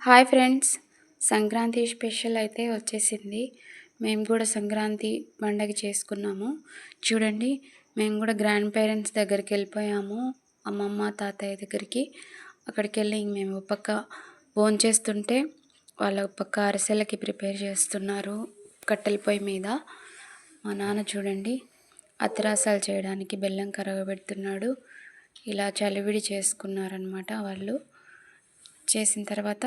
Hi friends, Sankranti special అయితే వచ్చేసింది. మేము కూడా సంక్రాంతి పండగ చేసుకున్నాము. చూడండి, మేము కూడా గ్రాండ్ పేరెంట్స్ దగ్గరికి వెళ్ళిపోయాము, అమ్మమ్మ తాతయ్య దగ్గరికి. అక్కడికి వెళ్ళి మేము పక్క భోంచేస్తుంటే వాళ్ళ పక్క అరిసెలకి ప్రిపేర్ చేస్తున్నారు కట్టెల పొయ్యి మీద. మా నాన్న చూడండి, అత్తరాసాలు చేయడానికి బెల్లం కరగబెడుతున్నాడు. ఇలా చలివిడి చేసుకున్నారనమాట. వాళ్ళు చేసిన తర్వాత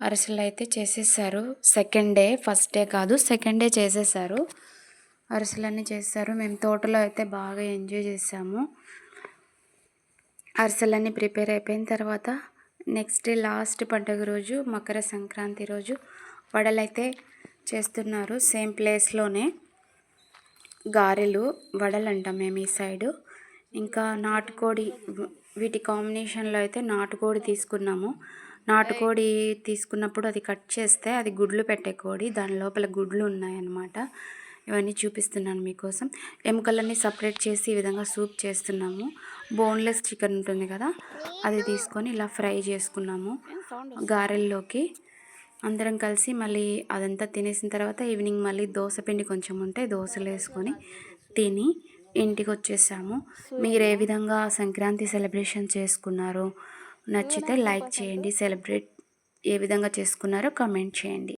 అరిసెలు అయితే చేసేసారు. సెకండ్ డే, ఫస్ట్ డే కాదు, సెకండ్ డే చేసేసారు. అరిసెలన్నీ చేశారు. మేము తోటలో అయితే బాగా ఎంజాయ్ చేసాము. అరిసెలన్నీ ప్రిపేర్ అయిపోయిన తర్వాత నెక్స్ట్ డే లాస్ట్ పండుగ రోజు, మకర సంక్రాంతి రోజు వడలైతే చేస్తున్నారు. సేమ్ ప్లేస్లోనే గారెలు, వడలు అంటాం మేము ఈ సైడు. ఇంకా నాటుకోడి, వీటి కాంబినేషన్లో అయితే నాటుకోడి తీసుకున్నాము. నాటుకోడి తీసుకున్నప్పుడు అది కట్ చేస్తే అది గుడ్లు పెట్టే కోడి, దాని లోపల గుడ్లు ఉన్నాయన్నమాట. ఇవన్నీ చూపిస్తున్నాను మీకోసం. ఎముకలన్నీ సపరేట్ చేసి ఈ విధంగా సూప్ చేస్తున్నాము. బోన్లెస్ చికెన్ ఉంటుంది కదా, అది తీసుకొని ఇలా ఫ్రై చేసుకున్నాము గారెల్లోకి. అందరం కలిసి మళ్ళీ అదంతా తినేసిన తర్వాత ఈవినింగ్ మళ్ళీ దోశ పిండి కొంచెం ఉంటే దోశలు వేసుకొని తిని ఇంటికి వచ్చేసాము. మీరు ఏ విధంగా సంక్రాంతి సెలబ్రేషన్ చేసుకున్నారో నచ్చితే లైక్ చేయండి. సెలబ్రేట్ ఏ విధంగా చేసుకున్నారో కామెంట్ చేయండి.